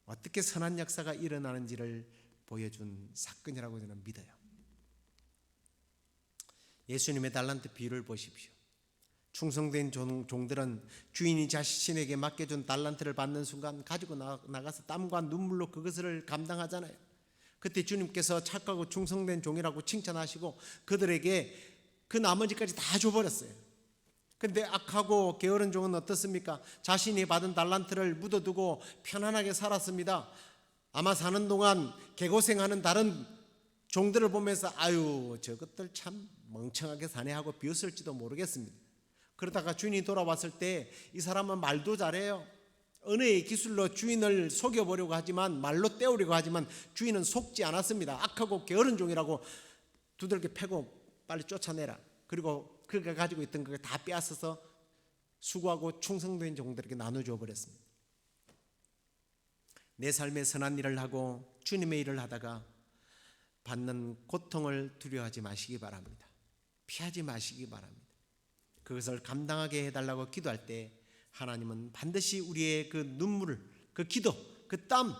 어떻게 선한 역사가 일어나는지를 보여준 사건이라고 저는 믿어요. 예수님의 달란트 비유를 보십시오. 충성된 종들은 주인이 자신에게 맡겨준 달란트를 받는 순간 가지고 나가서 땀과 눈물로 그것을 감당하잖아요. 그때 주님께서 착하고 충성된 종이라고 칭찬하시고 그들에게 그 나머지까지 다 줘버렸어요. 그런데 악하고 게으른 종은 어떻습니까? 자신이 받은 달란트를 묻어두고 편안하게 살았습니다. 아마 사는 동안 개고생하는 다른 종들을 보면서 아유 저것들 참 멍청하게 사네 하고 비웃을지도 모르겠습니다. 그러다가 주인이 돌아왔을 때 이 사람은 말도 잘해요. 은혜의 기술로 주인을 속여보려고 하지만, 말로 때우려고 하지만 주인은 속지 않았습니다. 악하고 게으른 종이라고 두들겨 패고 빨리 쫓아내라. 그리고 그가 가지고 있던 걸 다 빼앗아서 수고하고 충성된 종들에게 나눠줘 버렸습니다. 내 삶에 선한 일을 하고 주님의 일을 하다가 받는 고통을 두려워하지 마시기 바랍니다. 피하지 마시기 바랍니다. 그것을 감당하게 해달라고 기도할 때 하나님은 반드시 우리의 그 눈물을, 그 기도, 그 땀,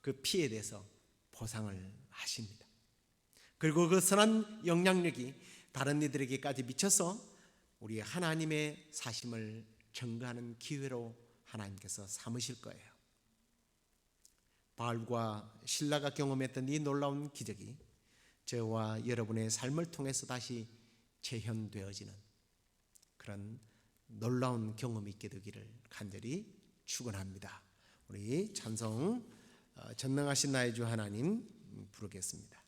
그 피에 대해서 보상을 하십니다. 그리고 그 선한 영향력이 다른 이들에게까지 미쳐서 우리 하나님의 사심을 증거하는 기회로 하나님께서 삼으실 거예요. 바울과 실라가 경험했던 이 놀라운 기적이 저와 여러분의 삶을 통해서 다시 재현되어지는 그런 놀라운 경험이 있게 되기를 간절히 축원합니다. 우리 찬송 전능하신 나의 주 하나님 부르겠습니다.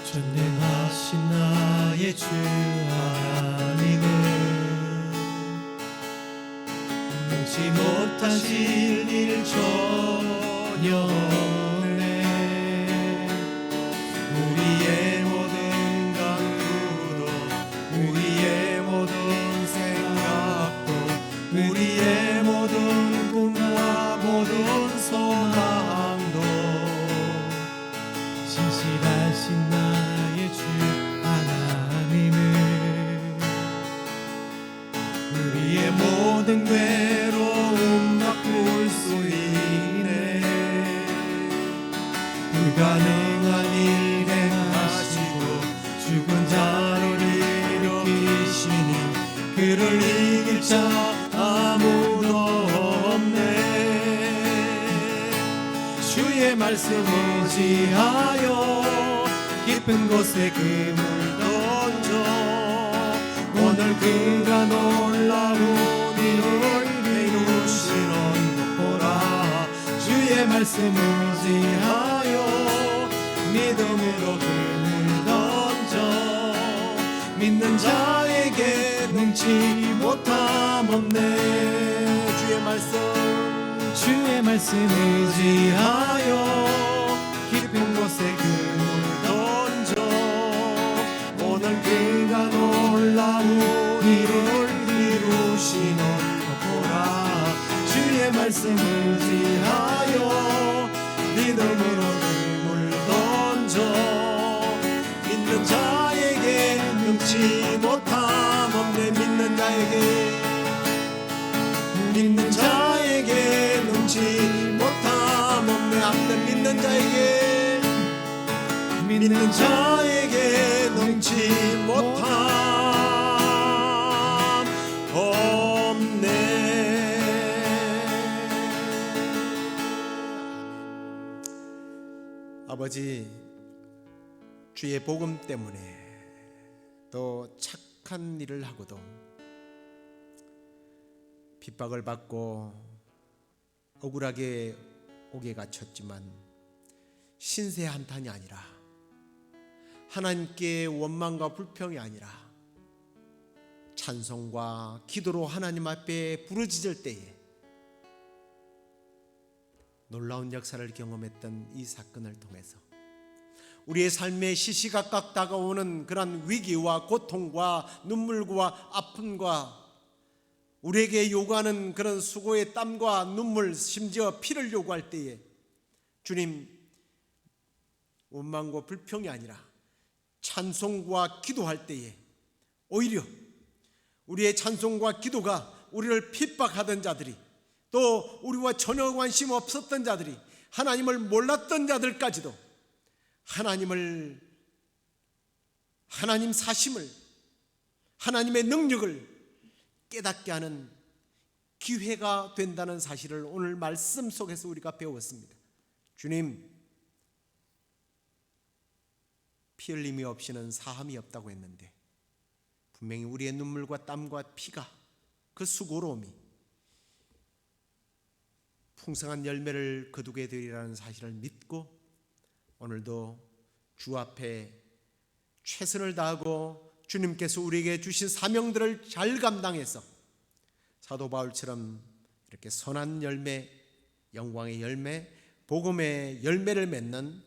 전능하신 나의 주 하나님은 능치 못하실 일 전혀 없네. 우리의 대신 나의 주 하나님을 우리의 모든 괴로움 바꿀 수 있네. 불가능한 일 행하시고 죽은 자를 일으키시니 그를 이길 자 아무도 없네. 주의 말씀 의지하여 깊은 곳에 그물 던져 오늘 그가 놀라운 일을 이루시는 보라. 주의 말씀 의지하여 믿음으로 그물 던져 믿는 자에게 능치 못함 없네. 주의 말씀 의지하여 깊은 곳에 그물 던져 오늘 그가 놀라운 일을 이루시는 보라. 주의 말씀 의지하여 믿음으로 그물 던져 믿는 자에게 능치 못함 없네. 믿는 자에게 능치 못함 없네. 아멘. 믿는 자에게 능치 못함 없네. 아버지, 주의 복음 때문에 또 착한 일을 하고도 핍박을 받고 억울하게 옥에 갇혔지만 신세 한탄이 아니라 하나님께 원망과 불평이 아니라 찬송과 기도로 하나님 앞에 부르짖을 때에 놀라운 역사를 경험했던 이 사건을 통해서 우리의 삶에 시시각각 다가오는 그런 위기와 고통과 눈물과 아픔과 우리에게 요구하는 그런 수고의 땀과 눈물, 심지어 피를 요구할 때에 주님, 원망과 불평이 아니라 찬송과 기도할 때에 오히려 우리의 찬송과 기도가 우리를 핍박하던 자들이, 또 우리와 전혀 관심 없었던 자들이, 하나님을 몰랐던 자들까지도 하나님 사심을, 하나님의 능력을 깨닫게 하는 기회가 된다는 사실을 오늘 말씀 속에서 우리가 배웠습니다. 주님, 피 흘림이 없이는 사함이 없다고 했는데 분명히 우리의 눈물과 땀과 피가, 그 수고로움이 풍성한 열매를 거두게 되리라는 사실을 믿고 오늘도 주 앞에 최선을 다하고 주님께서 우리에게 주신 사명들을 잘 감당해서 사도 바울처럼 이렇게 선한 열매, 영광의 열매, 복음의 열매를 맺는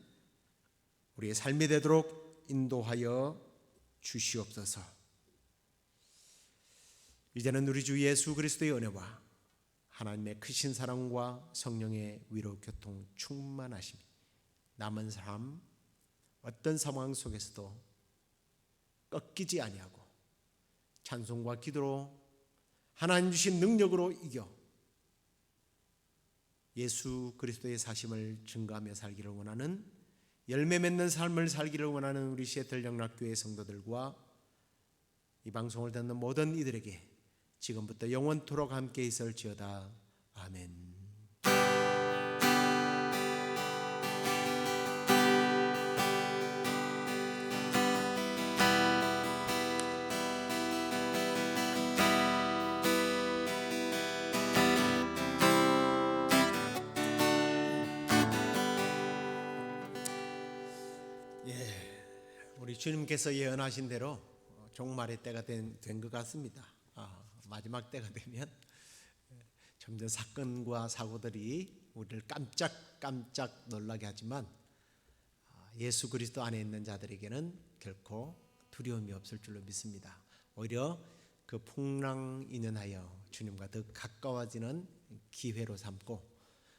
우리의 삶이 되도록 인도하여 주시옵소서. 이제는 우리 주 예수 그리스도의 은혜와 하나님의 크신 사랑과 성령의 위로 교통 충만하심, 남은 삶 어떤 상황 속에서도 꺾이지 아니하고 찬송과 기도로 하나님 주신 능력으로 이겨 예수 그리스도의 사심을 증거하며 살기를 원하는, 열매 맺는 삶을 살기를 원하는 우리 시애틀 영락교회 성도들과 이 방송을 듣는 모든 이들에게 지금부터 영원토록 함께 있을지어다. 아멘. 우리 주님께서 예언하신 대로 종말의 때가 된 것 같습니다. 마지막 때가 되면 점점 사건과 사고들이 우리를 깜짝 놀라게 하지만 예수 그리스도 안에 있는 자들에게는 결코 두려움이 없을 줄로 믿습니다. 오히려 그 풍랑 인연하여 주님과 더 가까워지는 기회로 삼고,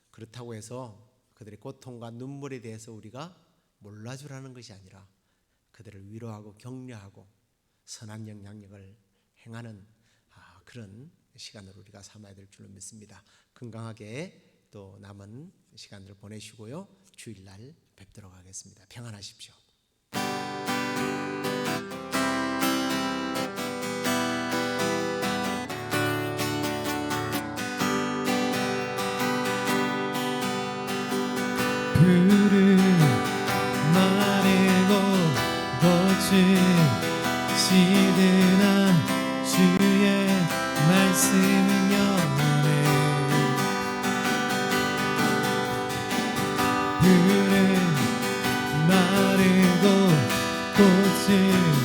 그렇다고 해서 그들의 고통과 눈물에 대해서 우리가 몰라주라는 것이 아니라 그들을 위로하고 격려하고 선한 영향력을 행하는 그런 시간을 우리가 삼아야 될 줄로 믿습니다. 건강하게 또 남은 시간을 보내시고요. 주일날 뵙도록 하겠습니다. 평안하십시오. 푸른 마르고 꽃을 시드나 주의 말씀은 영원해. 푸른 마르고 꽃을